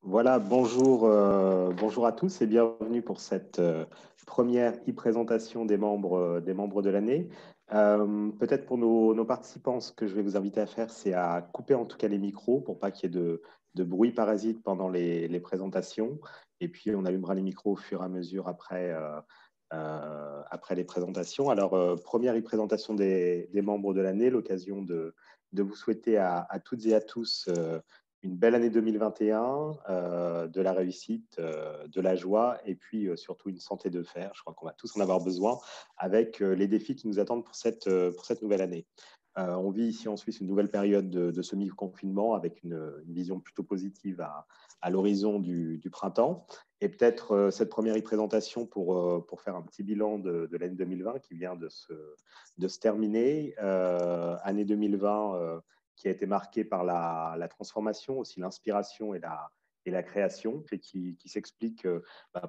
Voilà, bonjour à tous et bienvenue pour cette première e-présentation des membres de l'année. Peut-être pour nos participants, ce que je vais vous inviter à faire, c'est à couper en tout cas les micros pour pas qu'il y ait de bruit parasite pendant les présentations. Et puis, on allumera les micros au fur et à mesure après les présentations. Alors, première e-présentation des membres de l'année, l'occasion de vous souhaiter à toutes et à tous une belle année 2021, de la réussite, de la joie et puis surtout une santé de fer. Je crois qu'on va tous en avoir besoin avec les défis qui nous attendent pour cette nouvelle année. On vit ici en Suisse une nouvelle période de semi-confinement avec une vision plutôt positive à l'horizon du printemps. Et peut-être cette première présentation pour faire un petit bilan de l'année 2020 qui vient de se terminer. Année 2020 qui a été marquée par la transformation, aussi l'inspiration et la création, et qui s'explique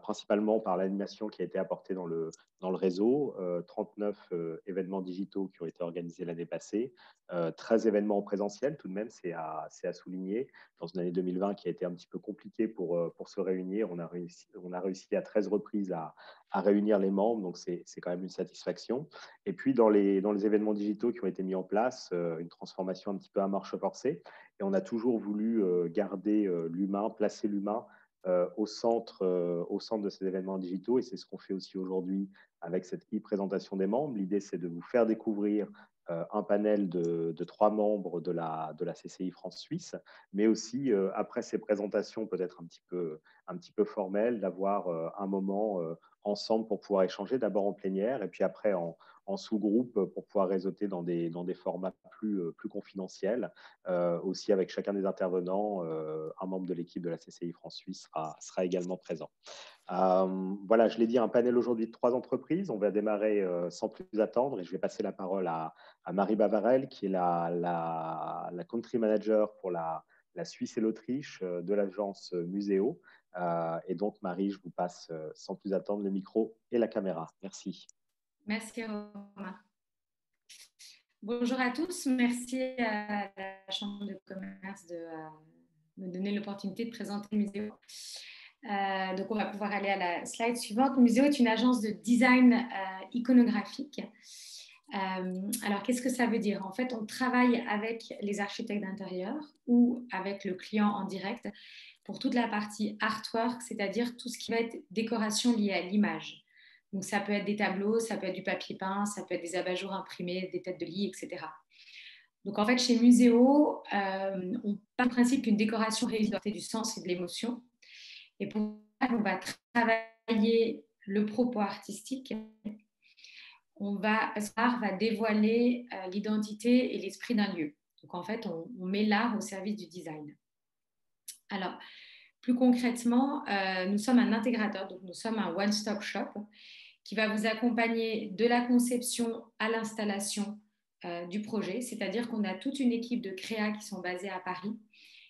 principalement par l'animation qui a été apportée dans le réseau. 39 événements digitaux qui ont été organisés l'année passée, 13 événements en présentiel, tout de même, c'est à souligner. Dans une année 2020 qui a été un petit peu compliquée pour se réunir, on a réussi à 13 reprises à réunir les membres, donc c'est quand même une satisfaction. Et puis, dans les événements digitaux qui ont été mis en place, une transformation un petit peu à marche forcée. Et on a toujours voulu garder l'humain, placer l'humain au centre de ces événements digitaux. Et c'est ce qu'on fait aussi aujourd'hui avec cette e-présentation des membres. L'idée, c'est de vous faire découvrir un panel de 3 membres de la CCI France-Suisse, mais aussi, après ces présentations peut-être un petit peu formelles, d'avoir un moment ensemble pour pouvoir échanger, d'abord en plénière et puis après en sous-groupe pour pouvoir réseauter dans des formats plus confidentiels. Aussi avec chacun des intervenants, un membre de l'équipe de la CCI France-Suisse sera également présent. Voilà, je l'ai dit, un panel aujourd'hui de 3 entreprises. On va démarrer sans plus attendre et je vais passer la parole à Marie Bavarel, qui est la country manager pour la Suisse et l'Autriche de l'agence Muséo. Et donc, Marie, je vous passe sans plus attendre le micro et la caméra. Merci. Merci Romain. Bonjour à tous, merci à la Chambre de commerce de me donner l'opportunité de présenter le Muséo. Donc on va pouvoir aller à la slide suivante. Le Muséo est une agence de design iconographique. Alors qu'est-ce que ça veut dire? En fait, on travaille avec les architectes d'intérieur ou avec le client en direct pour toute la partie artwork, c'est-à-dire tout ce qui va être décoration liée à l'image. Donc, ça peut être des tableaux, ça peut être du papier peint, ça peut être des abat-jours imprimés, des têtes de lit, etc. Donc, en fait, chez Muséo, on part du principe qu'une décoration réussit du sens et de l'émotion. Et pour ça, on va travailler le propos artistique. L'art va dévoiler l'identité et l'esprit d'un lieu. Donc, en fait, on met l'art au service du design. Alors, plus concrètement, nous sommes un intégrateur, donc nous sommes un one-stop shop qui va vous accompagner de la conception à l'installation du projet, c'est-à-dire qu'on a toute une équipe de créa qui sont basées à Paris,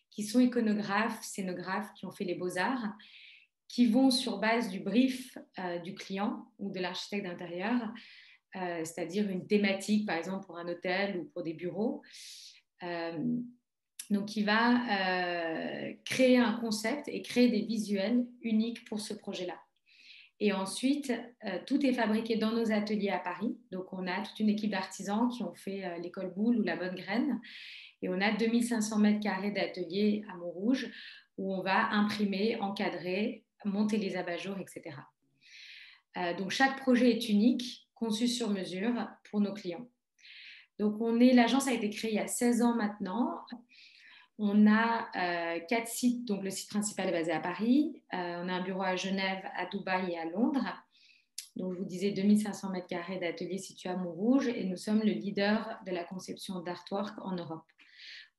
qui sont iconographes, scénographes, qui ont fait les beaux-arts, qui vont sur base du brief du client ou de l'architecte d'intérieur, c'est-à-dire une thématique, par exemple pour un hôtel ou pour des bureaux, donc il va créer un concept et créer des visuels uniques pour ce projet-là. Et ensuite, tout est fabriqué dans nos ateliers à Paris. Donc, on a toute une équipe d'artisans qui ont fait l'école Boulle ou la Bonne Graine. Et on a 2500 mètres carrés d'ateliers à Montrouge où on va imprimer, encadrer, monter les abat-jours, etc. Donc, chaque projet est unique, conçu sur mesure pour nos clients. Donc, l'agence a été créée il y a 16 ans maintenant. On a 4 sites, donc le site principal est basé à Paris. On a un bureau à Genève, à Dubaï et à Londres. Donc, je vous disais 2500 mètres carrés d'ateliers situés à Montrouge et nous sommes le leader de la conception d'artwork en Europe.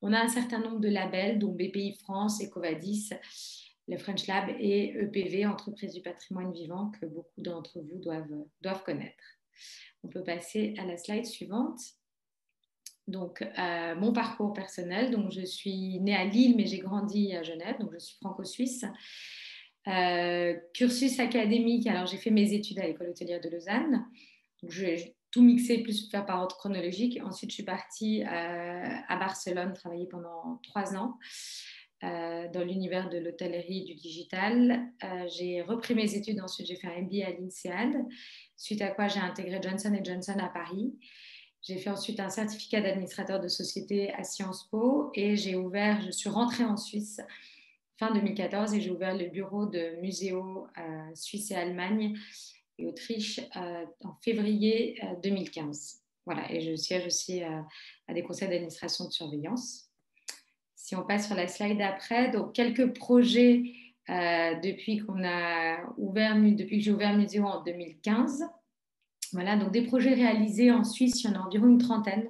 On a un certain nombre de labels, dont BPI France, Ecovadis, le French Lab et EPV, Entreprise du patrimoine vivant, que beaucoup d'entre vous doivent connaître. On peut passer à la slide suivante. Donc, mon parcours personnel, donc je suis née à Lille, mais j'ai grandi à Genève, donc je suis franco-suisse. Cursus académique, alors j'ai fait mes études à l'école hôtelière de Lausanne. Donc, j'ai tout mixé, plus faire par ordre chronologique. Ensuite, je suis partie à Barcelone, travailler pendant 3 ans. dans l'univers de l'hôtellerie et du digital. J'ai repris mes études, ensuite j'ai fait un MBA à l'INSEAD, suite à quoi j'ai intégré Johnson & Johnson à Paris. J'ai fait ensuite un certificat d'administrateur de société à Sciences Po et je suis rentrée en Suisse fin 2014 et j'ai ouvert le bureau de Muséo Suisse et Allemagne et Autriche en février 2015. Voilà, et je siège aussi à des conseils d'administration de surveillance. Si on passe sur la slide d'après, donc quelques projets depuis que j'ai ouvert Muséo en 2015. Voilà, donc des projets réalisés en Suisse, il y en a environ une trentaine,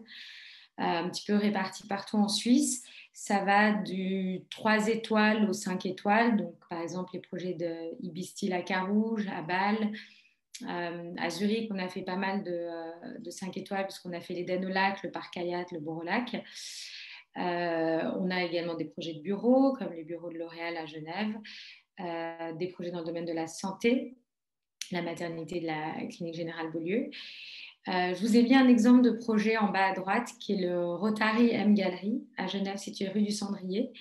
un petit peu répartis partout en Suisse. Ça va du 3 étoiles aux 5 étoiles, donc par exemple les projets de Ibistil à Carouge, à Bâle. À Zurich, on a fait pas mal de 5 étoiles puisqu'on a fait les Lac, le Parc Hayat, le Borolac. On a également des projets de bureaux, comme les bureaux de L'Oréal à Genève, des projets dans le domaine de la santé, la maternité de la clinique générale Beaulieu. Je vous ai mis un exemple de projet en bas à droite qui est le Rotary M Gallery à Genève, situé rue du Cendrier.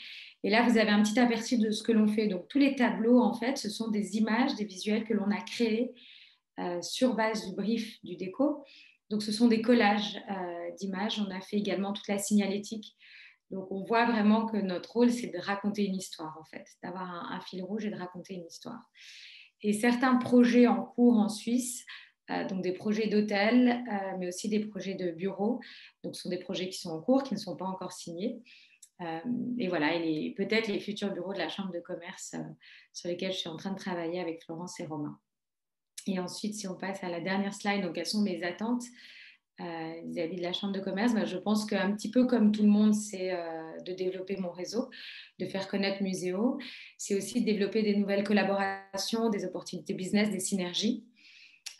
Et là, vous avez un petit aperçu de ce que l'on fait. Donc, tous les tableaux, en fait, ce sont des images, des visuels que l'on a créés sur base du brief du déco. Donc, ce sont des collages d'images. On a fait également toute la signalétique. Donc, on voit vraiment que notre rôle, c'est de raconter une histoire, en fait, d'avoir un fil rouge et de raconter une histoire. Et certains projets en cours en Suisse, donc des projets d'hôtels, mais aussi des projets de bureaux. Donc, ce sont des projets qui sont en cours, qui ne sont pas encore signés. Et voilà, et peut-être les futurs bureaux de la Chambre de commerce sur lesquels je suis en train de travailler avec Florence et Romain. Et ensuite, si on passe à la dernière slide, donc quelles sont mes attentes vis-à-vis de la Chambre de commerce, je pense qu'un petit peu comme tout le monde, c'est de développer mon réseau, de faire connaître Muséo. C'est aussi de développer des nouvelles collaborations, des opportunités business, des synergies.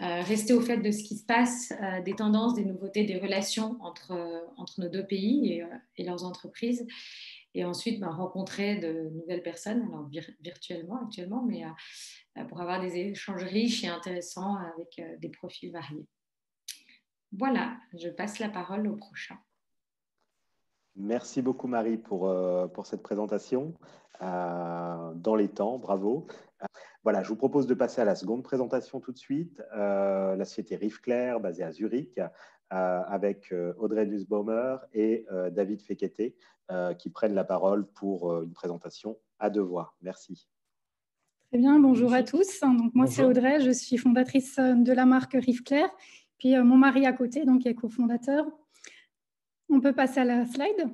Rester au fait de ce qui se passe, des tendances, des nouveautés, des relations entre nos deux pays et leurs entreprises. Et ensuite, rencontrer de nouvelles personnes, alors virtuellement actuellement, mais pour avoir des échanges riches et intéressants avec des profils variés. Voilà, je passe la parole au prochain. Merci beaucoup Marie pour cette présentation. Dans les temps, bravo. Voilà, je vous propose de passer à la seconde présentation tout de suite. La société Rive-Clair, basée à Zurich, avec Audrey Nussbaumer et David Fekete, qui prennent la parole pour une présentation à deux voix. Merci. Très bien, bonjour à tous. Donc, moi, c'est Audrey, je suis fondatrice de la marque Rive-Clair, puis mon mari à côté, donc, qui est cofondateur. On peut passer à la slide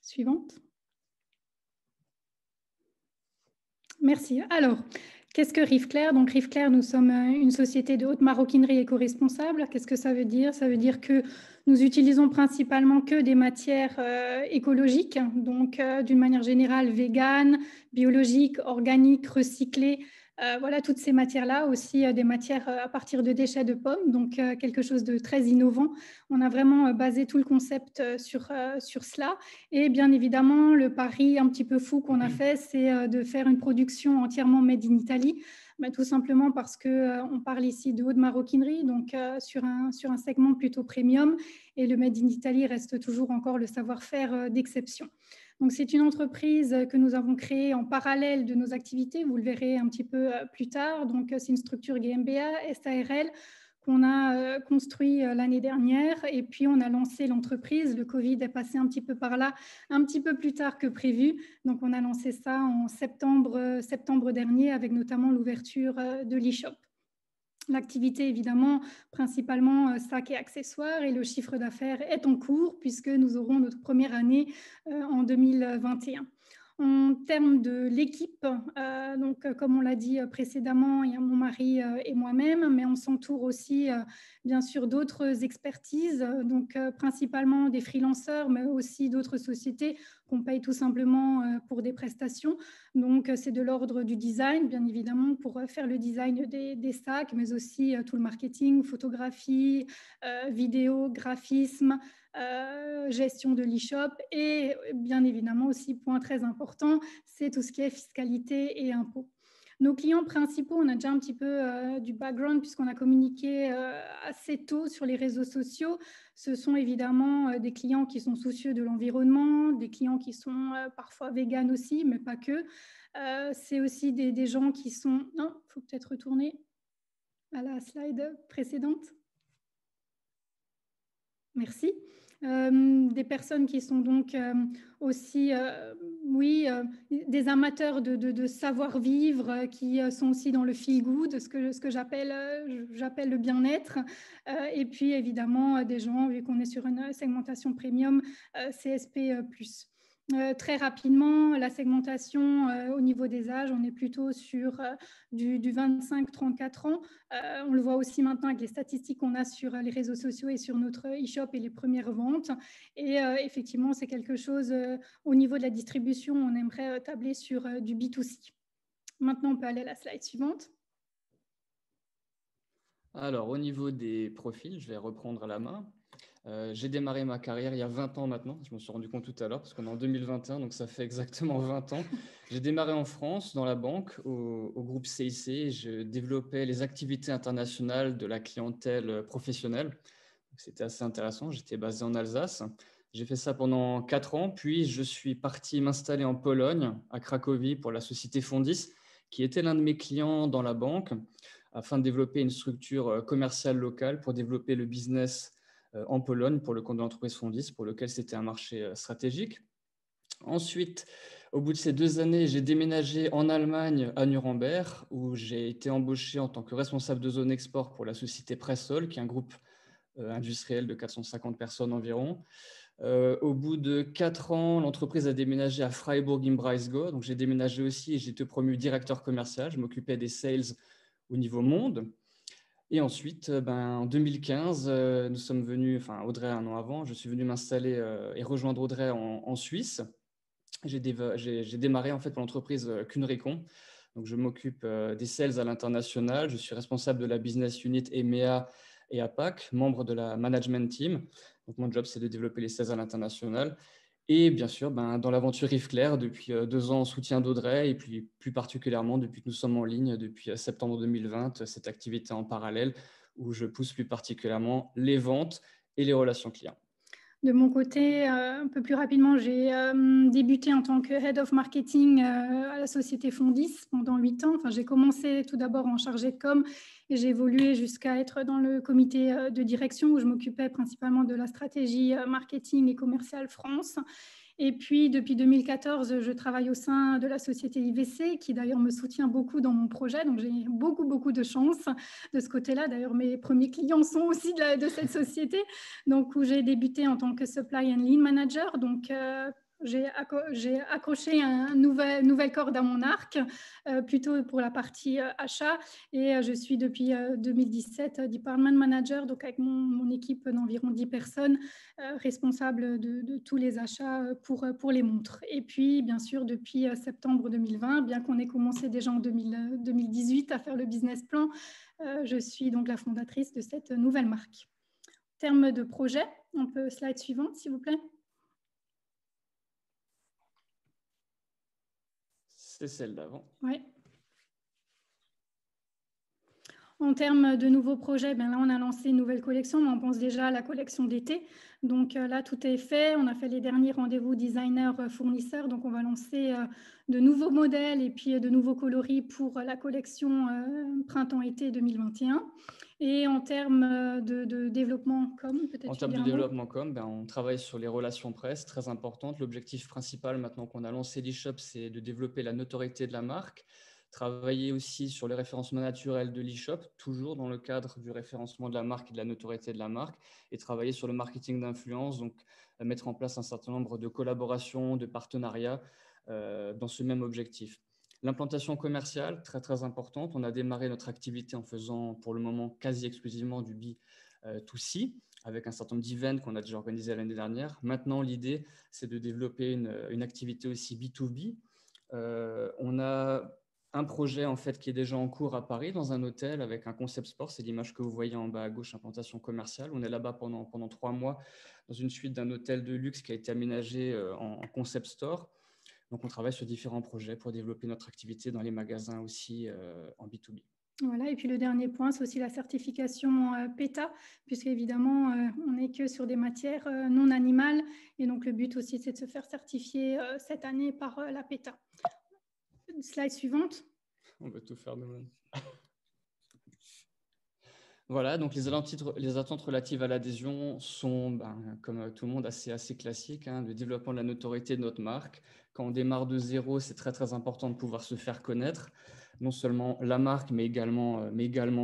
suivante. Merci. Alors, qu'est-ce que Rive-Clair? Donc, Rive-Clair, nous sommes une société de haute maroquinerie éco-responsable. Qu'est-ce que ça veut dire? Ça veut dire que nous utilisons principalement que des matières écologiques, donc d'une manière générale végane, biologique, organique, recyclée. Voilà, toutes ces matières-là, aussi des matières à partir de déchets de pommes, donc quelque chose de très innovant. On a vraiment basé tout le concept sur cela. Et bien évidemment, le pari un petit peu fou qu'on a fait, c'est de faire une production entièrement made in Italy. Tout simplement parce qu'on parle ici de haute maroquinerie, donc sur un segment plutôt premium, et le Made in Italy reste toujours encore le savoir-faire d'exception. Donc, c'est une entreprise que nous avons créée en parallèle de nos activités, vous le verrez un petit peu plus tard. Donc, c'est une structure GmbH, SARL, qu'on a construit l'année dernière, et puis on a lancé l'entreprise. Le Covid est passé un petit peu par là, un petit peu plus tard que prévu. Donc, on a lancé ça en septembre dernier, avec notamment l'ouverture de l'e-shop. L'activité, évidemment, principalement sacs et accessoires, et le chiffre d'affaires est en cours puisque nous aurons notre première année en 2021. En termes de l'équipe, donc comme on l'a dit précédemment, il y a mon mari et moi-même, mais on s'entoure aussi bien sûr d'autres expertises, donc principalement des freelanceurs, mais aussi d'autres sociétés qu'on paye tout simplement pour des prestations. Donc c'est de l'ordre du design, bien évidemment, pour faire le design des sacs, mais aussi tout le marketing, photographie, vidéo, graphisme, gestion de l'e-shop, et bien évidemment aussi, point très important, c'est tout ce qui est fiscalité et impôts. Nos clients principaux, on a déjà un petit peu du background puisqu'on a communiqué assez tôt sur les réseaux sociaux. Ce sont évidemment des clients qui sont soucieux de l'environnement, des clients qui sont parfois véganes aussi, mais pas que. C'est aussi des gens qui sont... Non, il faut peut-être retourner à la slide précédente. Merci. Des personnes qui sont donc aussi, des amateurs de savoir-vivre, qui sont aussi dans le feel-good, ce que j'appelle le bien-être. Et puis, évidemment, des gens, vu qu'on est sur une segmentation premium, CSP+. Très rapidement, la segmentation au niveau des âges, on est plutôt sur du 25-34 ans. On le voit aussi maintenant avec les statistiques qu'on a sur les réseaux sociaux et sur notre e-shop et les premières ventes. Et effectivement, c'est quelque chose, au niveau de la distribution, on aimerait tabler sur du B2C. Maintenant, on peut aller à la slide suivante. Alors, au niveau des profils, je vais reprendre à la main. J'ai démarré ma carrière il y a 20 ans maintenant. Je me suis rendu compte tout à l'heure parce qu'on est en 2021, donc ça fait exactement 20 ans. J'ai démarré en France, dans la banque, au groupe CIC. Je développais les activités internationales de la clientèle professionnelle. C'était assez intéressant. J'étais basé en Alsace. J'ai fait ça pendant 4 ans, puis je suis parti m'installer en Pologne, à Cracovie, pour la société Fondis, qui était l'un de mes clients dans la banque, afin de développer une structure commerciale locale pour développer le business en Pologne pour le compte de l'entreprise Fondis, pour lequel c'était un marché stratégique. Ensuite, au bout de ces 2 années, j'ai déménagé en Allemagne à Nuremberg, où j'ai été embauché en tant que responsable de zone export pour la société Pressol, qui est un groupe industriel de 450 personnes environ. Au bout de 4 ans, l'entreprise a déménagé à Freiburg im Breisgau, donc j'ai déménagé aussi et j'ai été promu directeur commercial. Je m'occupais des sales au niveau monde. Et ensuite, en 2015, nous sommes venus, enfin Audrey 1 an avant, je suis venu m'installer et rejoindre Audrey en Suisse. J'ai démarré en fait pour l'entreprise Kunrecon. Donc je m'occupe des sales à l'international. Je suis responsable de la business unit EMEA et APAC, membre de la management team. Donc mon job, c'est de développer les sales à l'international. Et bien sûr, dans l'aventure Rive Claire, depuis 2 ans en soutien d'Audrey, et puis plus particulièrement depuis que nous sommes en ligne, depuis septembre 2020, cette activité en parallèle où je pousse plus particulièrement les ventes et les relations clients. De mon côté, un peu plus rapidement, j'ai débuté en tant que Head of Marketing à la société Fondis pendant 8 ans. Enfin, j'ai commencé tout d'abord en chargé de com et j'ai évolué jusqu'à être dans le comité de direction où je m'occupais principalement de la stratégie marketing et commerciale France. Et puis, depuis 2014, je travaille au sein de la société IVC, qui d'ailleurs me soutient beaucoup dans mon projet. Donc, j'ai beaucoup de chance de ce côté-là. D'ailleurs, mes premiers clients sont aussi de cette société, donc où j'ai débuté en tant que Supply and Lean Manager. Donc, j'ai accroché un nouvel corde à mon arc, plutôt pour la partie achat. Et je suis depuis 2017 Department Manager, donc avec mon équipe d'environ 10 personnes, responsable de tous les achats pour les montres. Et puis, bien sûr, depuis septembre 2020, bien qu'on ait commencé déjà en 2018 à faire le business plan, je suis donc la fondatrice de cette nouvelle marque. En termes de projet, on peut slide suivante, s'il vous plaît. C'est celle d'avant. Oui. En termes de nouveaux projets, là, on a lancé une nouvelle collection, mais on pense déjà à la collection d'été. Donc là, tout est fait. On a fait les derniers rendez-vous designers-fournisseurs. Donc, on va lancer de nouveaux modèles et puis de nouveaux coloris pour la collection printemps-été 2021. Et en termes de développement com, peut-être. En termes de développement com, on travaille sur les relations presse, très importantes. L'objectif principal, maintenant qu'on a lancé l'e-shop, c'est de développer la notoriété de la marque. Travailler aussi sur le référencement naturel de l'e-shop, toujours dans le cadre du référencement de la marque et de la notoriété de la marque, et travailler sur le marketing d'influence, donc mettre en place un certain nombre de collaborations, de partenariats dans ce même objectif. L'implantation commerciale, très très importante. On a démarré notre activité en faisant pour le moment quasi exclusivement du B2C, avec un certain nombre d'events qu'on a déjà organisés l'année dernière. Maintenant, l'idée, c'est de développer une activité aussi B2B. On a un projet en fait qui est déjà en cours à Paris dans un hôtel avec un concept sport. C'est l'image que vous voyez en bas à gauche, implantation commerciale. On est là-bas pendant 3 mois dans une suite d'un hôtel de luxe qui a été aménagé en concept store. Donc, on travaille sur différents projets pour développer notre activité dans les magasins aussi en B2B. Voilà, et puis le dernier point, c'est aussi la certification PETA, puisqu'évidemment, on n'est que sur des matières non animales. Et donc, le but aussi, c'est de se faire certifier cette année par la PETA. Slide suivante. On va tout faire nous-mêmes. Voilà, donc les attentes relatives à l'adhésion sont, comme tout le monde, assez classiques. Le développement de la notoriété de notre marque. Quand on démarre de zéro, c'est très, très important de pouvoir se faire connaître. Non seulement la marque, mais également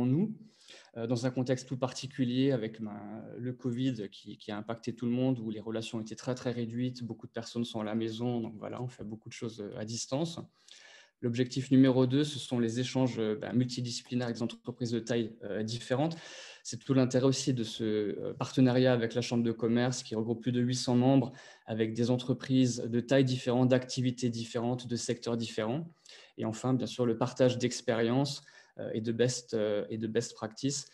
nous. Dans un contexte tout particulier avec le Covid qui a impacté tout le monde, où les relations étaient très, très réduites. Beaucoup de personnes sont à la maison. Donc voilà, on fait beaucoup de choses à distance. L'objectif numéro 2, ce sont les échanges multidisciplinaires avec des entreprises de taille différentes. C'est tout l'intérêt aussi de ce partenariat avec la Chambre de commerce qui regroupe plus de 800 membres avec des entreprises de taille différentes, d'activités différentes, de secteurs différents. Et enfin, bien sûr, le partage d'expériences et de best practice.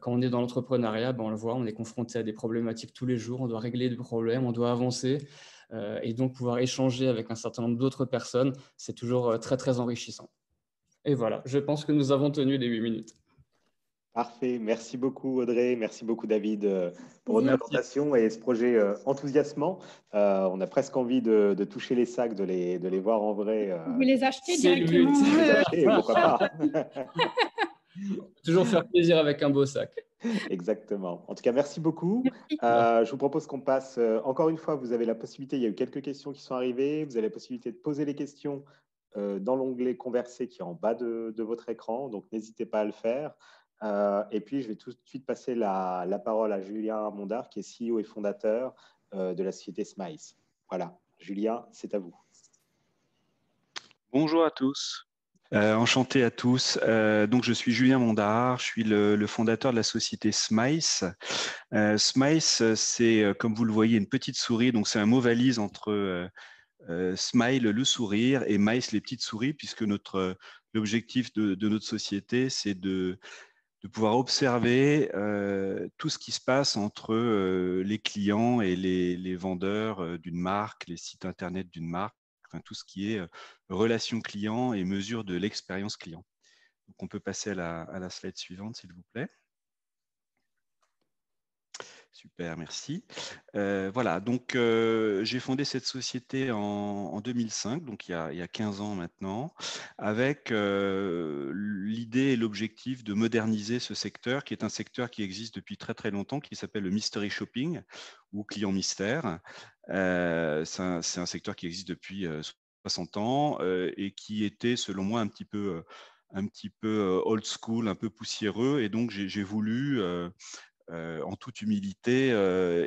Quand on est dans l'entrepreneuriat, on le voit, on est confronté à des problématiques tous les jours, on doit régler des problèmes, on doit avancer. Et donc, pouvoir échanger avec un certain nombre d'autres personnes, c'est toujours très, très enrichissant. Et voilà, je pense que nous avons tenu les 8 minutes. Parfait. Merci beaucoup, Audrey. Merci beaucoup, David, pour votre présentation et ce projet enthousiasmant. On a presque envie de toucher les sacs, de les voir en vrai. Vous les achetez directement. Les acheter, pourquoi pas. Toujours faire plaisir avec un beau sac. Exactement. En tout cas, merci beaucoup. Je vous propose qu'on passe, encore une fois, vous avez la possibilité, il y a eu quelques questions qui sont arrivées, vous avez la possibilité de poser les questions dans l'onglet Converser qui est en bas de votre écran, donc n'hésitez pas à le faire. Et puis, je vais tout de suite passer la parole à Julien Mondard, qui est CEO et fondateur de la société Smice. Voilà, Julien, c'est à vous. Bonjour à tous. Enchanté à tous. Donc, je suis Julien Mondard, je suis le fondateur de la société Smice. Smice, c'est, comme vous le voyez, une petite souris. Donc, c'est un mot valise entre Smile, le sourire, et Mice, les petites souris, puisque l'objectif de notre société, c'est de pouvoir observer tout ce qui se passe entre les clients et les vendeurs d'une marque, les sites Internet d'une marque, enfin, tout ce qui est relation client et mesure de l'expérience client. Donc, on peut passer à la slide suivante, s'il vous plaît. Super, merci. Voilà, donc j'ai fondé cette société en 2005, donc il y a 15 ans maintenant, avec l'idée et l'objectif de moderniser ce secteur, qui est un secteur qui existe depuis très très longtemps, qui s'appelle le mystery shopping ou client mystère. C'est un secteur qui existe depuis 60 ans et qui était, selon moi, un petit peu old school, un peu poussiéreux, et donc j'ai voulu en toute humilité,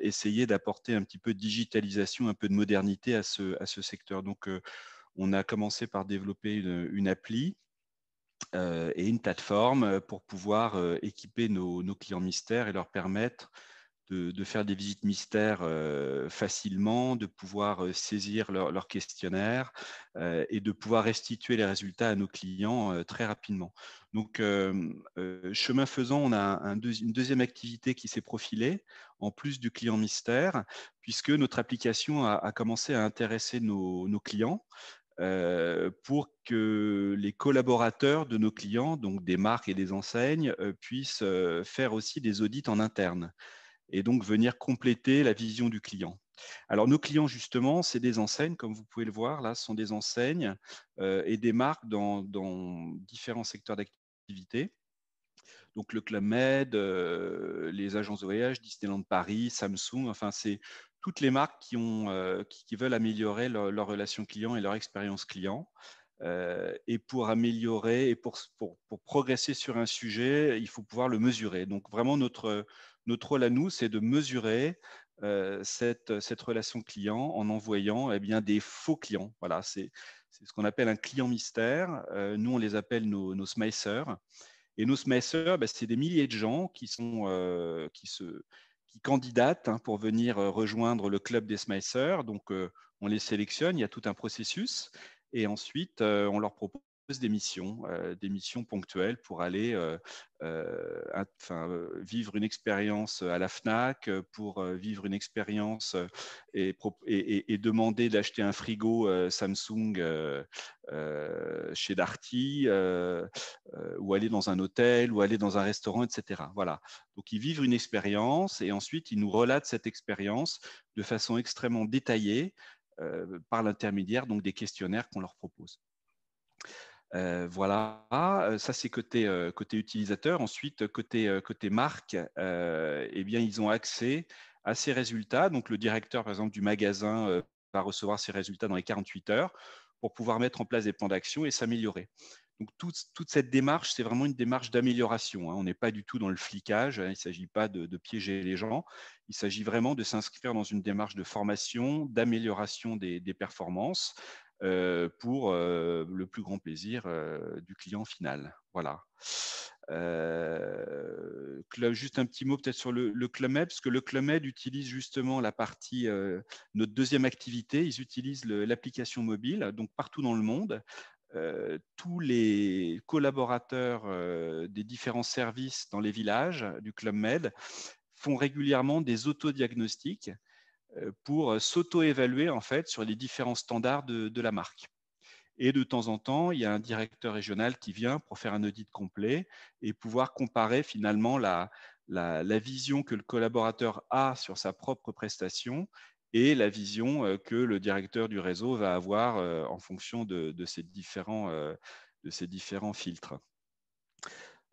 essayer d'apporter un petit peu de digitalisation, un peu de modernité à ce secteur. Donc, on a commencé par développer une appli et une plateforme pour pouvoir équiper nos clients mystères et leur permettre de faire des visites mystères facilement, de pouvoir saisir leur questionnaire et de pouvoir restituer les résultats à nos clients très rapidement. Donc, chemin faisant, on a une deuxième activité qui s'est profilée, en plus du client mystère, puisque notre application a commencé à intéresser nos clients pour que les collaborateurs de nos clients, donc des marques et des enseignes, puissent faire aussi des audits en interne et donc venir compléter la vision du client. Alors, nos clients, justement, c'est des enseignes, comme vous pouvez le voir, là, ce sont des enseignes et des marques dans différents secteurs d'activité. Donc, le Club Med, les agences de voyage, Disneyland Paris, Samsung, enfin, c'est toutes les marques qui veulent améliorer leur relation client et leur expérience client. Et pour améliorer et pour progresser sur un sujet, il faut pouvoir le mesurer. Donc, vraiment, notre rôle à nous, c'est de mesurer cette relation client en envoyant des faux clients. Voilà, c'est ce qu'on appelle un client mystère. Nous, on les appelle nos smicers. Et nos smicers, c'est des milliers de gens qui candidatent pour venir rejoindre le club des smicers. Donc, on les sélectionne, il y a tout un processus. Et ensuite, on leur propose des missions ponctuelles pour aller vivre une expérience à la Fnac, pour vivre une expérience et demander d'acheter un frigo Samsung chez Darty, ou aller dans un hôtel, ou aller dans un restaurant, etc. Voilà. Donc, ils vivent une expérience et ensuite, ils nous relatent cette expérience de façon extrêmement détaillée par l'intermédiaire donc des questionnaires qu'on leur propose. Voilà, ça c'est côté utilisateur. Ensuite, côté marque, eh bien, ils ont accès à ces résultats. Donc, le directeur, par exemple, du magasin va recevoir ces résultats dans les 48 heures pour pouvoir mettre en place des plans d'action et s'améliorer. Donc, toute cette démarche, c'est vraiment une démarche d'amélioration. On n'est pas du tout dans le flicage. Il ne s'agit pas de piéger les gens. Il s'agit vraiment de s'inscrire dans une démarche de formation, d'amélioration des performances pour le plus grand plaisir du client final. Voilà. Juste un petit mot peut-être sur le Club Med, parce que le Club Med utilise justement la partie, notre deuxième activité, ils utilisent l'application mobile, donc partout dans le monde. Tous les collaborateurs des différents services dans les villages du Club Med font régulièrement des autodiagnostics pour s'auto-évaluer en fait sur les différents standards de la marque. Et de temps en temps, il y a un directeur régional qui vient pour faire un audit complet et pouvoir comparer finalement la vision que le collaborateur a sur sa propre prestation et la vision que le directeur du réseau va avoir en fonction de ces différents filtres.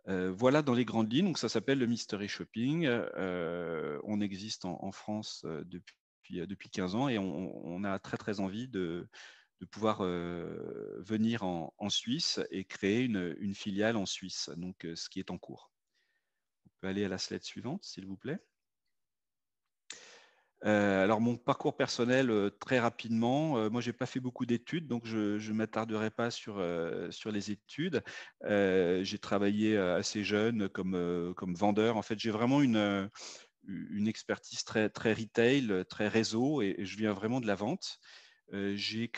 Voilà dans les grandes lignes. Donc ça s'appelle le Mystery Shopping. On existe en France depuis 15 ans et on a très très envie de pouvoir venir en Suisse et créer une filiale en Suisse, donc ce qui est en cours. On peut aller à la slide suivante, s'il vous plaît. Alors, mon parcours personnel, très rapidement, moi, je n'ai pas fait beaucoup d'études, donc je ne m'attarderai pas sur les études. J'ai travaillé assez jeune comme vendeur. En fait, j'ai vraiment une expertise très, très retail, très réseau, et je viens vraiment de la vente. J'ai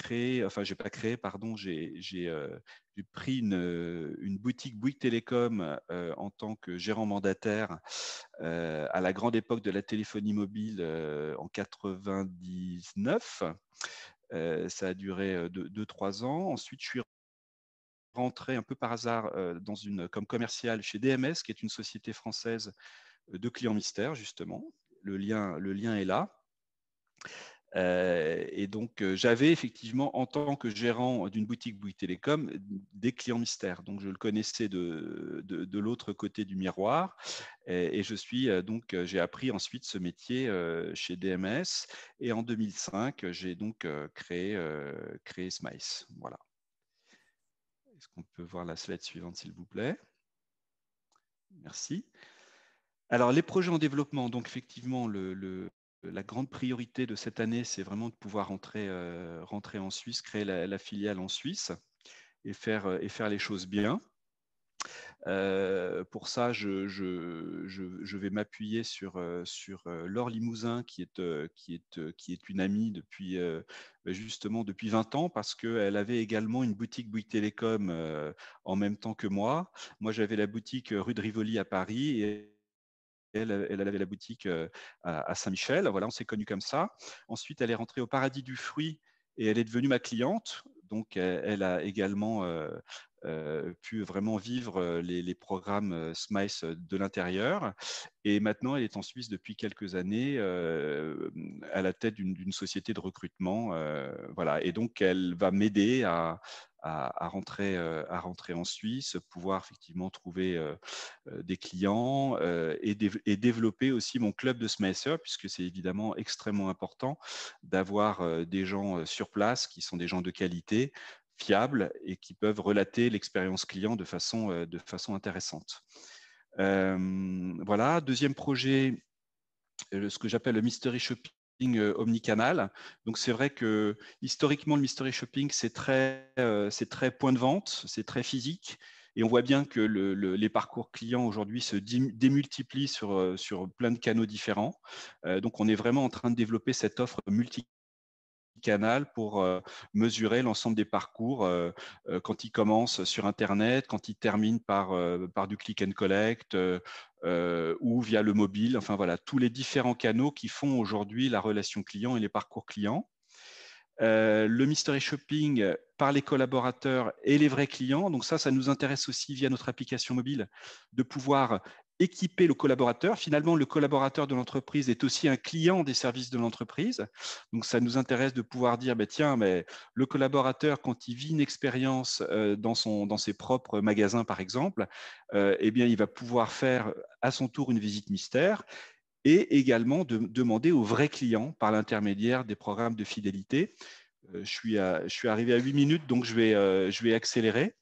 pris une boutique Bouygues Télécom en tant que gérant mandataire à la grande époque de la téléphonie mobile en 99. Ça a duré 2-3 ans. Ensuite, je suis rentré un peu par hasard comme commercial chez DMS, qui est une société française de clients mystères, justement. Le lien est là. Et donc, j'avais effectivement, en tant que gérant d'une boutique Bouygues Télécom, des clients mystères. Donc, je le connaissais de l'autre côté du miroir. Et j'ai appris ensuite ce métier chez DMS. Et en 2005, j'ai donc créé Smice. Voilà. Est-ce qu'on peut voir la slide suivante, s'il vous plaît? Merci. Alors, les projets en développement, donc effectivement, la grande priorité de cette année, c'est vraiment de pouvoir rentrer en Suisse, créer la filiale en Suisse et faire les choses bien. Pour ça, je vais m'appuyer sur Laure Limousin, qui est une amie justement depuis 20 ans, parce qu'elle avait également une boutique Bouygues Télécom en même temps que moi. Moi, j'avais la boutique rue de Rivoli à Paris et elle avait la boutique à Saint-Michel. Voilà, on s'est connus comme ça. Ensuite, elle est rentrée au Paradis du Fruit et elle est devenue ma cliente. Donc, elle a également pu vraiment vivre les programmes Smice de l'intérieur. Et maintenant, elle est en Suisse depuis quelques années à la tête d'une société de recrutement. Voilà. Et donc, elle va m'aider à rentrer en Suisse, pouvoir effectivement trouver des clients et développer aussi mon club de Smicer, puisque c'est évidemment extrêmement important d'avoir des gens sur place qui sont des gens de qualité, fiables et qui peuvent relater l'expérience client de façon intéressante. Voilà, deuxième projet, ce que j'appelle le Mystery Shopping omnicanal. Donc, c'est vrai que historiquement, le Mystery Shopping, c'est très point de vente, c'est très physique. Et on voit bien que les parcours clients aujourd'hui se démultiplient sur plein de canaux différents. Donc, on est vraiment en train de développer cette offre multi omnicanal pour mesurer l'ensemble des parcours quand ils commencent sur Internet, quand ils terminent par du click and collect ou via le mobile. Enfin voilà, tous les différents canaux qui font aujourd'hui la relation client et les parcours clients. Le mystery shopping par les collaborateurs et les vrais clients. Donc ça nous intéresse aussi via notre application mobile de pouvoir équiper le collaborateur. Finalement, le collaborateur de l'entreprise est aussi un client des services de l'entreprise. Donc ça nous intéresse de pouvoir dire, tiens, mais le collaborateur, quand il vit une expérience dans ses propres magasins, par exemple, eh bien, il va pouvoir faire à son tour une visite mystère. Et également de demander aux vrais clients par l'intermédiaire des programmes de fidélité. Je suis arrivé à 8 minutes, donc je vais accélérer.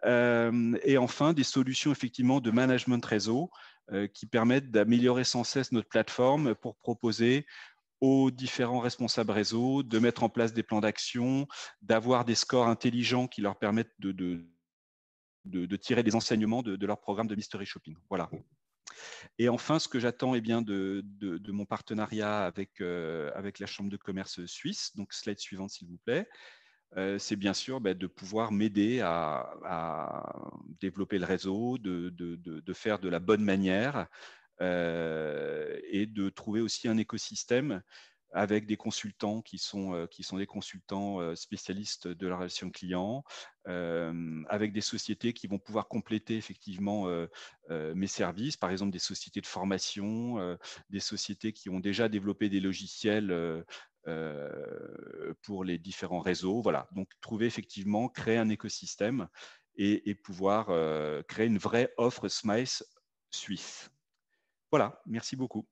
Et enfin, des solutions effectivement de management réseau qui permettent d'améliorer sans cesse notre plateforme pour proposer aux différents responsables réseau de mettre en place des plans d'action, d'avoir des scores intelligents qui leur permettent de tirer des enseignements de leur programme de mystery shopping. Voilà. Et enfin, ce que j'attends de mon partenariat avec la Chambre de commerce suisse, donc slide suivante s'il vous plaît, c'est bien sûr de pouvoir m'aider à développer le réseau, de faire de la bonne manière et de trouver aussi un écosystème avec des consultants qui sont des consultants spécialistes de la relation client, avec des sociétés qui vont pouvoir compléter effectivement mes services, par exemple des sociétés de formation, des sociétés qui ont déjà développé des logiciels pour les différents réseaux. Voilà, donc trouver effectivement, créer un écosystème et pouvoir créer une vraie offre SMICE suisse. Voilà, merci beaucoup.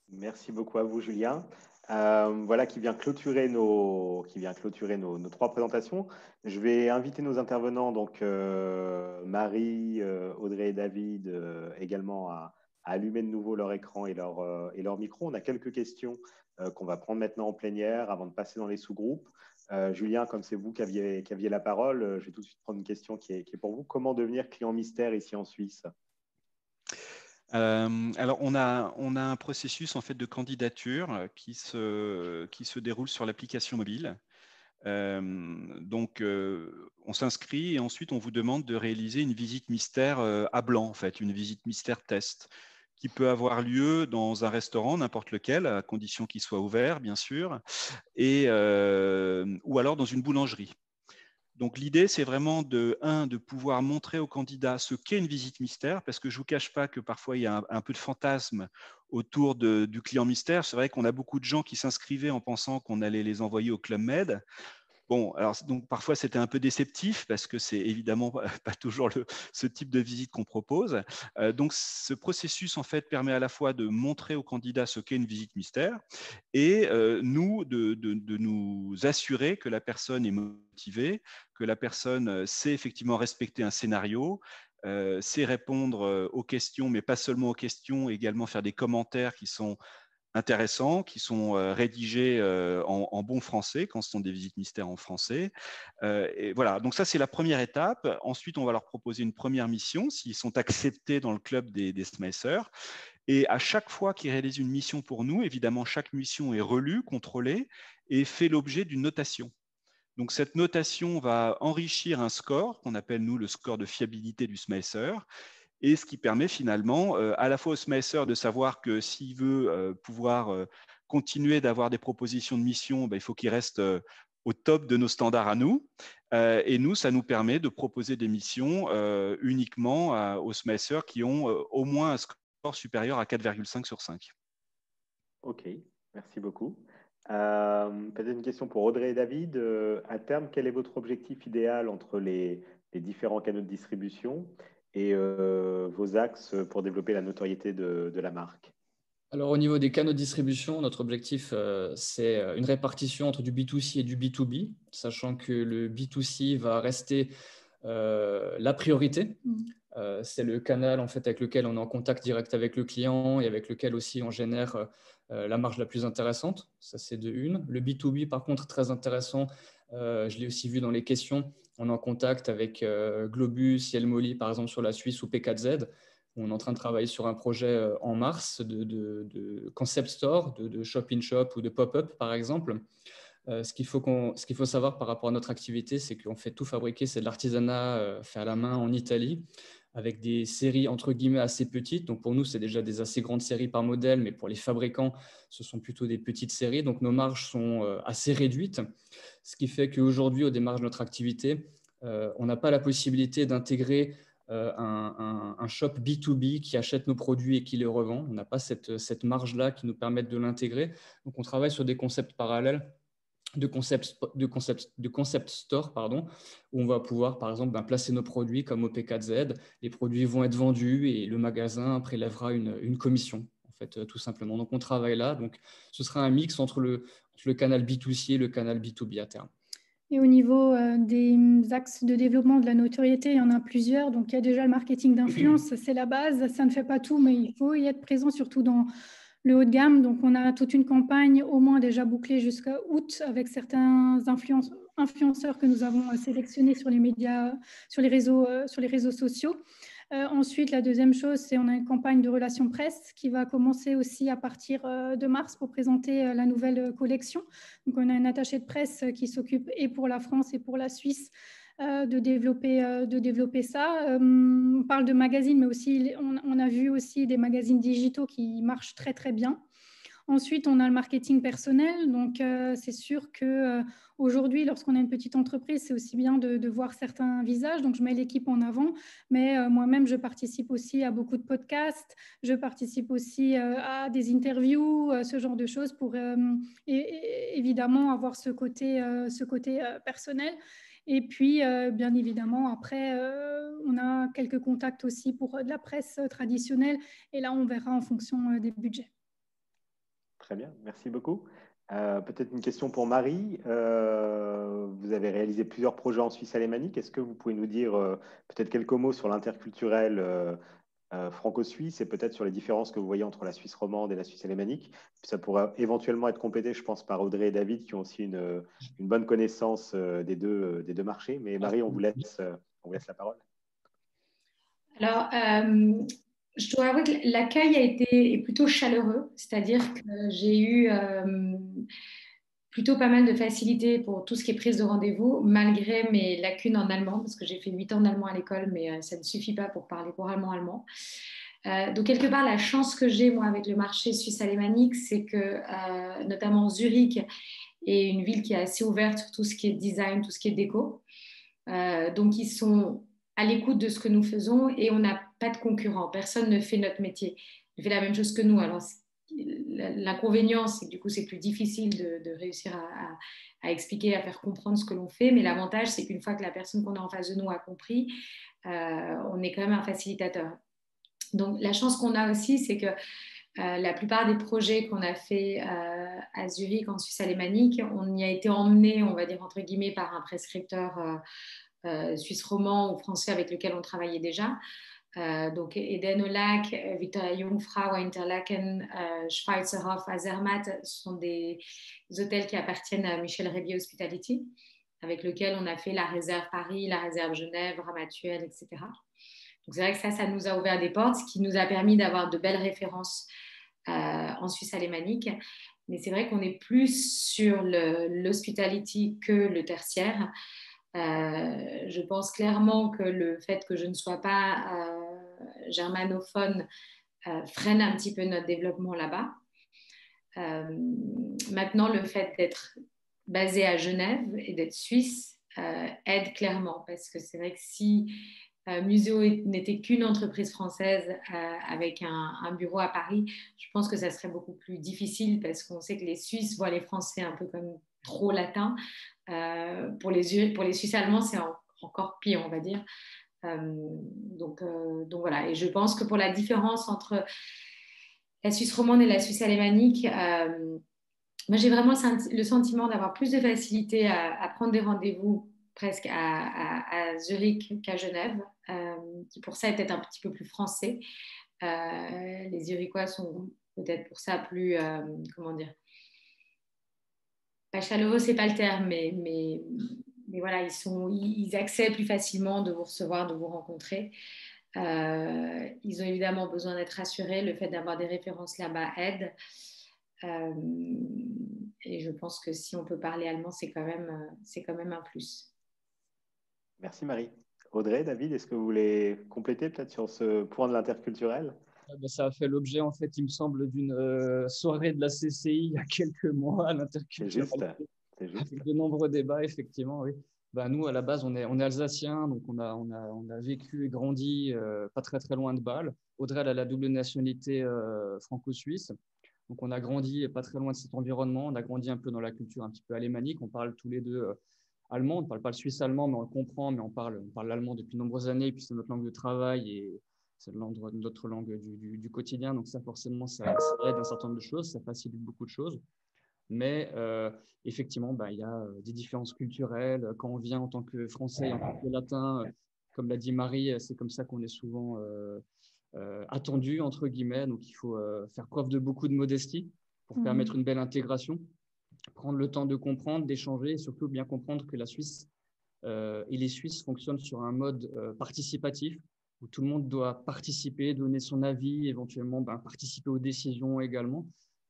Merci beaucoup à vous, Julien. Voilà qui vient clôturer nos trois présentations. Je vais inviter nos intervenants, donc Marie, Audrey et David, également à allumer de nouveau leur écran et leur micro. On a quelques questions qu'on va prendre maintenant en plénière avant de passer dans les sous-groupes. Julien, comme c'est vous qui aviez la parole, je vais tout de suite prendre une question qui est pour vous. Comment devenir client mystère ici en Suisse ? Alors, on a un processus en fait de candidature qui se déroule sur l'application mobile. Donc, on s'inscrit et ensuite on vous demande de réaliser une visite mystère à blanc, en fait, une visite mystère test, qui peut avoir lieu dans un restaurant, n'importe lequel, à condition qu'il soit ouvert, bien sûr, ou alors dans une boulangerie. Donc, l'idée, c'est vraiment de pouvoir montrer aux candidats ce qu'est une visite mystère, parce que je ne vous cache pas que parfois, il y a un peu de fantasme autour du client mystère. C'est vrai qu'on a beaucoup de gens qui s'inscrivaient en pensant qu'on allait les envoyer au Club Med. Bon, alors donc parfois c'était un peu déceptif parce que c'est évidemment pas toujours ce type de visite qu'on propose. Donc ce processus en fait permet à la fois de montrer aux candidats ce qu'est une visite mystère et nous de nous assurer que la personne est motivée, que la personne sait effectivement respecter un scénario, sait répondre aux questions, mais pas seulement aux questions, également faire des commentaires qui sont intéressants, qui sont rédigés en bon français, quand ce sont des visites mystères en français. Et voilà, donc ça, c'est la première étape. Ensuite, on va leur proposer une première mission, s'ils sont acceptés dans le club des Smicers. Et à chaque fois qu'ils réalisent une mission pour nous, évidemment, chaque mission est relue, contrôlée et fait l'objet d'une notation. Donc, cette notation va enrichir un score qu'on appelle, nous, le score de fiabilité du Smicer. Et ce qui permet finalement à la fois au Smicer de savoir que s'il veut pouvoir continuer d'avoir des propositions de mission, il faut qu'il reste au top de nos standards à nous. Et nous, ça nous permet de proposer des missions uniquement aux Smicer qui ont au moins un score supérieur à 4,5 sur 5. Ok, merci beaucoup. Peut-être une question pour Audrey et David. À terme, quel est votre objectif idéal entre les différents canaux de distribution et vos axes pour développer la notoriété de la marque? Alors, au niveau des canaux de distribution, notre objectif, c'est une répartition entre du B2C et du B2B, sachant que le B2C va rester la priorité. C'est le canal en fait, avec lequel on est en contact direct avec le client et avec lequel aussi on génère la marge la plus intéressante. Ça, c'est de une. Le B2B, par contre, très intéressant. Je l'ai aussi vu dans les questions. On est en contact avec Globus, Yelmoli, par exemple, sur la Suisse ou P4Z. On est en train de travailler sur un projet en mars de concept store, de shop-in-shop ou de pop-up, par exemple. Ce qu'il faut savoir par rapport à notre activité, c'est qu'on fait tout fabriquer, c'est de l'artisanat fait à la main en Italie, avec des séries entre guillemets assez petites. Donc pour nous, c'est déjà des assez grandes séries par modèle, mais pour les fabricants, ce sont plutôt des petites séries. Donc nos marges sont assez réduites, ce qui fait qu'aujourd'hui, au démarrage de notre activité, on n'a pas la possibilité d'intégrer un shop B2B qui achète nos produits et qui les revend. On n'a pas cette marge-là qui nous permette de l'intégrer. Donc on travaille sur des concepts parallèles de concept store, où on va pouvoir, par exemple, placer nos produits comme au P4Z. Les produits vont être vendus et le magasin prélèvera une commission, en fait, tout simplement. Donc, on travaille là. Donc, ce sera un mix entre le canal B2C et le canal B2B à terme. Et au niveau des axes de développement de la notoriété, il y en a plusieurs. Donc, il y a déjà le marketing d'influence, c'est la base. Ça ne fait pas tout, mais il faut y être présent, surtout dans le haut de gamme. Donc, on a toute une campagne au moins déjà bouclée jusqu'à août avec certains influenceurs que nous avons sélectionnés sur les médias, sur les réseaux sociaux. Ensuite, la deuxième chose, c'est on a une campagne de relations presse qui va commencer aussi à partir de mars pour présenter la nouvelle collection. Donc, on a une attachée de presse qui s'occupe et pour la France et pour la Suisse de développer ça. On parle de magazines, mais aussi on a vu aussi des magazines digitaux qui marchent très, très bien. Ensuite, on a le marketing personnel. Donc, c'est sûr qu'aujourd'hui, lorsqu'on a une petite entreprise, c'est aussi bien de voir certains visages. Donc, je mets l'équipe en avant. Mais moi-même, je participe aussi à beaucoup de podcasts. Je participe aussi à des interviews, ce genre de choses pour évidemment avoir ce côté personnel. Et puis, bien évidemment, après, on a quelques contacts aussi pour de la presse traditionnelle. Et là, on verra en fonction des budgets. Très bien, merci beaucoup. Peut-être une question pour Marie. Vous avez réalisé plusieurs projets en Suisse alémanique. Est-ce que vous pouvez nous dire peut-être quelques mots sur l'interculturel franco-suisse et peut-être sur les différences que vous voyez entre la Suisse romande et la Suisse alémanique? Ça pourrait éventuellement être complété, je pense, par Audrey et David qui ont aussi une bonne connaissance des deux marchés. Mais Marie, on vous laisse la parole. Alors, je dois avouer que l'accueil est plutôt chaleureux, c'est-à-dire que j'ai eu plutôt pas mal de facilité pour tout ce qui est prise de rendez-vous, malgré mes lacunes en allemand, parce que j'ai fait 8 ans d'allemand à l'école, mais ça ne suffit pas pour parler couramment allemand. Donc, quelque part, la chance que j'ai, moi, avec le marché suisse alémanique, c'est que, notamment Zurich est une ville qui est assez ouverte sur tout ce qui est design, tout ce qui est déco. Donc, ils sont à l'écoute de ce que nous faisons et on n'a pas de concurrents. Personne ne fait notre métier, ne fait la même chose que nous. Alors, l'inconvénient, c'est que du coup, c'est plus difficile de réussir à expliquer, à faire comprendre ce que l'on fait. Mais l'avantage, c'est qu'une fois que la personne qu'on a en face de nous a compris, on est quand même un facilitateur. Donc, la chance qu'on a aussi, c'est que la plupart des projets qu'on a fait à Zurich, en Suisse alémanique, on y a été emmené, on va dire entre guillemets, par un prescripteur suisse romand ou français avec lequel on travaillait déjà. Donc Eden au Lac, Victoria Jungfrau à Interlaken, Schweizerhof à Zermatt, ce sont des hôtels qui appartiennent à Michel Rébier Hospitality, avec lequel on a fait la réserve Paris, la réserve Genève, Ramatuelle, etc. Donc c'est vrai que ça nous a ouvert des portes, ce qui nous a permis d'avoir de belles références en Suisse alémanique. Mais c'est vrai qu'on est plus sur l'hospitality que le tertiaire. Je pense clairement que le fait que je ne sois pas germanophone freine un petit peu notre développement là-bas. Maintenant, le fait d'être basé à Genève et d'être suisse aide clairement, parce que c'est vrai que si Muséo n'était qu'une entreprise française avec un bureau à Paris, je pense que ça serait beaucoup plus difficile parce qu'on sait que les Suisses voient les Français un peu comme trop latins. Pour les Suisses allemands, c'est encore pire, on va dire. Donc voilà. Et je pense que pour la différence entre la Suisse romande et la Suisse alémanique, moi j'ai vraiment le sentiment d'avoir plus de facilité à prendre des rendez-vous presque à Zurich qu'à Genève, qui pour ça est peut-être un petit peu plus français. Les Zurichois sont peut-être pour ça plus, comment dire, pas chaleureux, c'est pas le terme, mais voilà, ils acceptent plus facilement de vous recevoir, de vous rencontrer. Ils ont évidemment besoin d'être rassurés. Le fait d'avoir des références là-bas aide. Et je pense que si on peut parler allemand, c'est quand même un plus. Merci Marie. Audrey, David, est-ce que vous voulez compléter peut-être sur ce point de l'interculturel? Ça a fait l'objet, en fait, il me semble, d'une soirée de la CCI il y a quelques mois à C'est juste, l'interculturalité, c'est juste. avec de nombreux débats, effectivement, oui. Nous, à la base, on est alsaciens, donc on a vécu et grandi pas très très loin de Bâle. Audrey, elle a la double nationalité franco-suisse. Donc, on a grandi pas très loin de cet environnement. On a grandi un peu dans la culture un petit peu alémanique. On parle tous les deux allemand. On ne parle pas le suisse-allemand, mais on le comprend. Mais on parle l'allemand depuis de nombreuses années. Et puis, c'est notre langue de travail et c'est notre langue du quotidien. Donc, ça, forcément, ça aide un certain nombre de choses. Ça facilite beaucoup de choses. Mais effectivement, il y a des différences culturelles. Quand on vient en tant que Français et en tant que Latin, comme l'a dit Marie, c'est comme ça qu'on est souvent attendu, entre guillemets. Donc, il faut faire preuve de beaucoup de modestie pour permettre une belle intégration, prendre le temps de comprendre, d'échanger et surtout bien comprendre que la Suisse et les Suisses fonctionnent sur un mode participatif où tout le monde doit participer, donner son avis, éventuellement participer aux décisions également.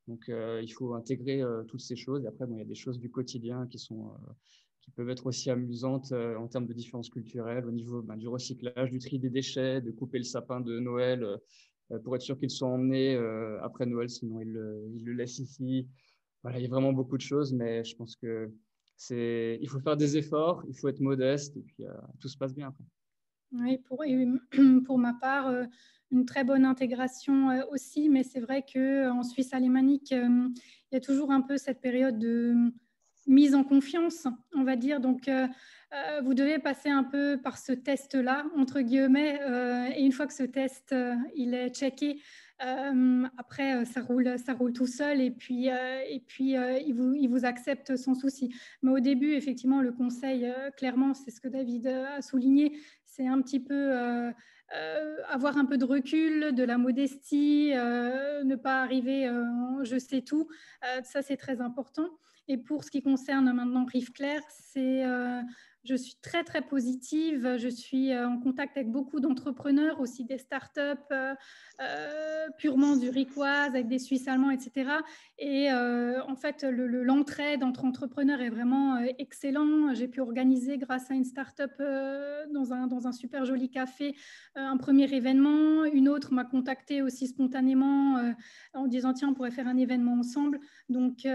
Donc, il faut intégrer toutes ces choses. Et après, il y a des choses du quotidien qui peuvent être aussi amusantes en termes de différences culturelles au niveau du recyclage, du tri des déchets, de couper le sapin de Noël pour être sûr qu'il soit emmené après Noël, sinon il le laisse ici. Voilà, il y a vraiment beaucoup de choses, mais je pense que il faut faire des efforts, il faut être modeste et puis tout se passe bien après. Oui, pour ma part, une très bonne intégration aussi, mais c'est vrai qu'en Suisse alémanique, il y a toujours un peu cette période de mise en confiance, on va dire. Donc, vous devez passer un peu par ce test-là, entre guillemets, et une fois que ce test il est checké, après, ça roule tout seul et puis il vous accepte sans souci. Mais au début, effectivement, le conseil, clairement, c'est ce que David a souligné, c'est un petit peu avoir un peu de recul, de la modestie, ne pas arriver en je sais tout. Ça, c'est très important. Et pour ce qui concerne maintenant Rive-Claire, je suis très, très positive. Je suis en contact avec beaucoup d'entrepreneurs, aussi des startups purement zurichoises, avec des Suisses allemands, etc. Et en fait, l'entraide entre entrepreneurs est vraiment excellent. J'ai pu organiser, grâce à une startup dans un super joli café, un premier événement. Une autre m'a contactée aussi spontanément en disant tiens, on pourrait faire un événement ensemble. Donc,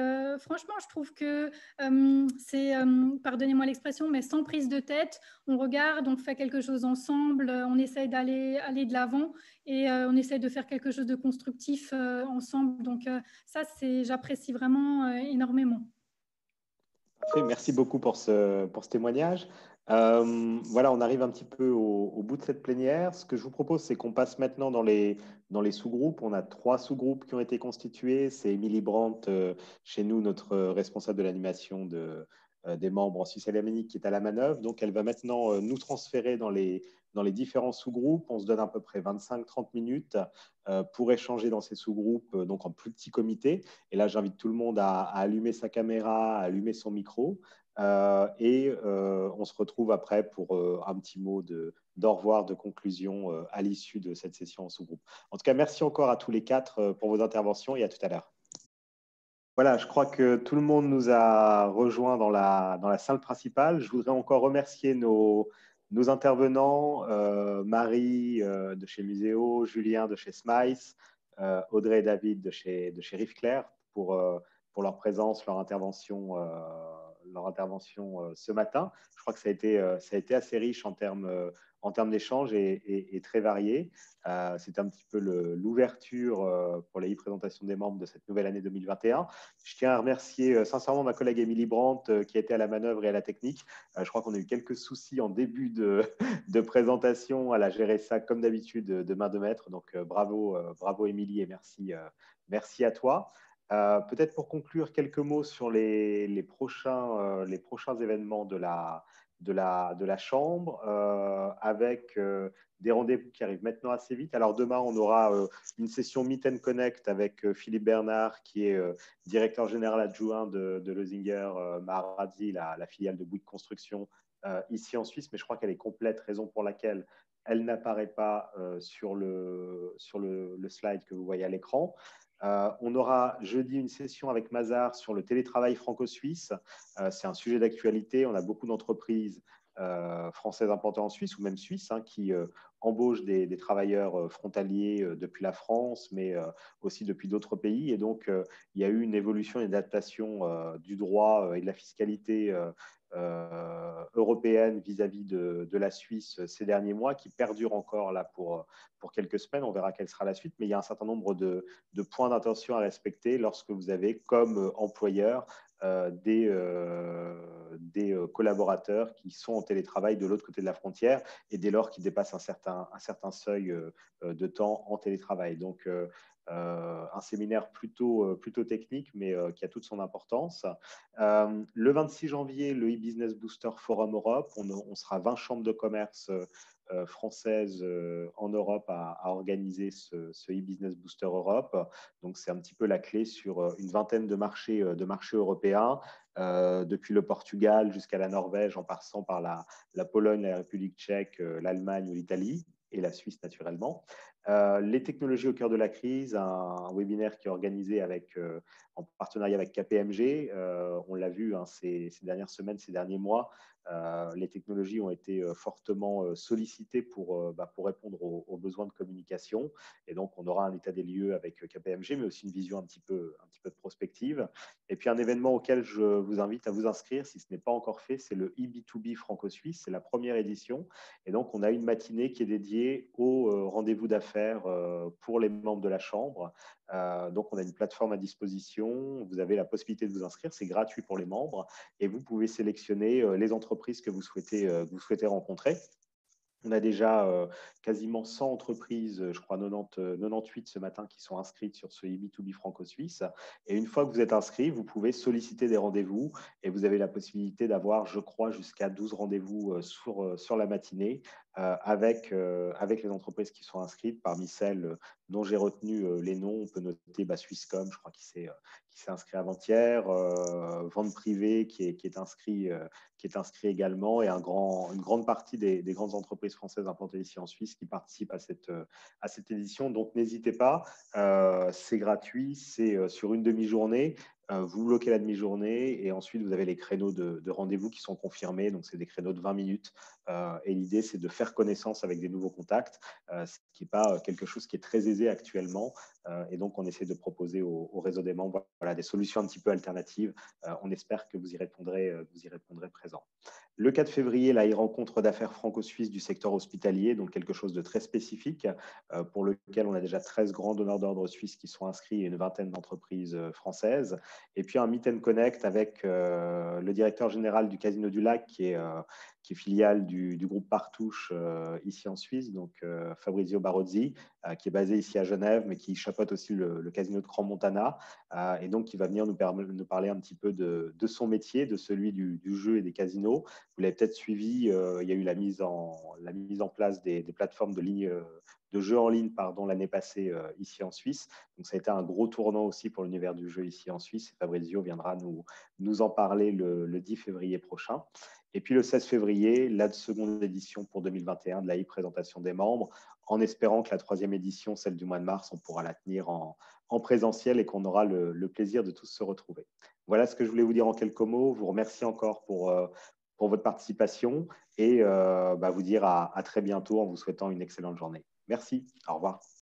franchement, je trouve que c'est, pardonnez-moi l'expression, mais sans prise de tête, on regarde, on fait quelque chose ensemble, on essaye d'aller de l'avant et on essaye de faire quelque chose de constructif ensemble. Donc, ça, j'apprécie vraiment énormément. Parfait, merci beaucoup pour ce témoignage. Voilà, on arrive un petit peu au bout de cette plénière. Ce que je vous propose, c'est qu'on passe maintenant dans les sous-groupes. On a 3 sous-groupes qui ont été constitués. C'est Émilie Brandt, chez nous, notre responsable de l'animation des membres en Suisse alémanique, qui est à la manœuvre. Donc, elle va maintenant nous transférer dans les différents sous-groupes. On se donne à peu près 25-30 minutes pour échanger dans ces sous-groupes, donc en plus petits comités. Et là, j'invite tout le monde à allumer sa caméra, à allumer son micro. On se retrouve après pour un petit mot d'au revoir, de conclusion à l'issue de cette session en sous-groupe. En tout cas, merci encore à tous les 4 pour vos interventions et à tout à l'heure. Voilà, je crois que tout le monde nous a rejoints dans la salle principale. Je voudrais encore remercier nos intervenants, Marie de chez Muséo, Julien de chez Smice, Audrey et David de chez Rive-Claire pour leur présence, leur intervention ce matin. Je crois que ça a été assez riche en termes d'échanges et très varié. C'est un petit peu l'ouverture pour la e-présentation des membres de cette nouvelle année 2021. Je tiens à remercier sincèrement ma collègue Émilie Brandt qui a été à la manœuvre et à la technique. Je crois qu'on a eu quelques soucis en début de présentation. Elle a géré ça comme d'habitude de main de maître. Donc bravo Émilie et merci à toi. Peut-être pour conclure, quelques mots sur les prochains événements de la Chambre, avec des rendez-vous qui arrivent maintenant assez vite. Alors demain, on aura une session Meet and Connect avec Philippe Bernard, qui est directeur général adjoint de Leuzinger Maharadzi, la filiale de Bouygues Construction ici en Suisse, mais je crois qu'elle est complète, raison pour laquelle Elle n'apparaît pas sur le slide que vous voyez à l'écran. On aura jeudi une session avec Mazar sur le télétravail franco-suisse. C'est un sujet d'actualité. On a beaucoup d'entreprises françaises implantées en Suisse ou même suisses qui embauchent des travailleurs frontaliers depuis la France, mais aussi depuis d'autres pays. Et donc, il y a eu une évolution et une adaptation du droit et de la fiscalité européenne vis-à-vis de la Suisse ces derniers mois qui perdure encore là pour quelques semaines. On verra quelle sera la suite, mais il y a un certain nombre de points d'attention à respecter lorsque vous avez comme employeur des collaborateurs qui sont en télétravail de l'autre côté de la frontière et dès lors qu'ils dépassent un certain seuil de temps en télétravail. Donc, un séminaire plutôt technique, mais qui a toute son importance. Le 26 janvier, le e-Business Booster Forum Europe, on sera 20 chambres de commerce françaises en Europe à organiser ce e-Business Booster Europe. Donc, c'est un petit peu la clé sur une vingtaine de marchés européens, depuis le Portugal jusqu'à la Norvège, en passant par la Pologne, la République tchèque, l'Allemagne ou l'Italie, et la Suisse naturellement. Les technologies au cœur de la crise, un webinaire qui est organisé en partenariat avec KPMG. On l'a vu ces dernières semaines, ces derniers mois. Les technologies ont été fortement sollicitées pour répondre aux besoins de communication. Et donc, on aura un état des lieux avec KPMG, mais aussi une vision un petit peu de prospective. Et puis, un événement auquel je vous invite à vous inscrire, si ce n'est pas encore fait, c'est le eB2B franco-suisse. C'est la première édition. Et donc, on a une matinée qui est dédiée au rendez-vous d'affaires pour les membres de la Chambre. Donc, on a une plateforme à disposition. Vous avez la possibilité de vous inscrire. C'est gratuit pour les membres. Et vous pouvez sélectionner les entreprises que vous souhaitez rencontrer. On a déjà quasiment 100 entreprises, je crois 98 ce matin, qui sont inscrites sur ce eB2B franco-suisse. Et une fois que vous êtes inscrit, vous pouvez solliciter des rendez-vous et vous avez la possibilité d'avoir, je crois, jusqu'à 12 rendez-vous sur la matinée avec les entreprises qui sont inscrites. Parmi celles dont j'ai retenu les noms, on peut noter Swisscom, je crois, qui s'est inscrit avant-hier, Vente Privée qui est inscrit également, et une grande partie des grandes entreprises françaises implantées ici en Suisse qui participent à cette édition. Donc, n'hésitez pas, c'est gratuit, c'est sur une demi-journée. Vous bloquez la demi-journée et ensuite, vous avez les créneaux de rendez-vous qui sont confirmés. Donc, c'est des créneaux de 20 minutes. Et l'idée, c'est de faire connaissance avec des nouveaux contacts, ce qui n'est pas quelque chose qui est très aisé actuellement. Et donc, on essaie de proposer au réseau des membres des solutions un petit peu alternatives. On espère que vous y répondrez présent. Le 4 février, là, il rencontre d'affaires franco-suisses du secteur hospitalier, donc quelque chose de très spécifique pour lequel on a déjà 13 grands donneurs d'ordre suisses qui sont inscrits et une vingtaine d'entreprises françaises. Et puis un Meet and Connect avec le directeur général du Casino du Lac qui est filiale du groupe Partouche ici en Suisse, donc Fabrizio Barozzi, qui est basé ici à Genève, mais qui chapeaute aussi le casino de Crans-Montana, et donc qui va venir nous parler un petit peu de son métier, de celui du jeu et des casinos. Vous l'avez peut-être suivi, il y a eu la mise en place des plateformes de jeux en ligne l'année passée ici en Suisse. Donc, ça a été un gros tournant aussi pour l'univers du jeu ici en Suisse. Et Fabrizio viendra nous en parler le 10 février prochain. Et puis, le 16 février, la seconde édition pour 2021 de la e-présentation des membres, en espérant que la troisième édition, celle du mois de mars, on pourra la tenir en présentiel et qu'on aura le plaisir de tous se retrouver. Voilà ce que je voulais vous dire en quelques mots. Vous remercie encore pour votre participation et vous dire à très bientôt en vous souhaitant une excellente journée. Merci, au revoir.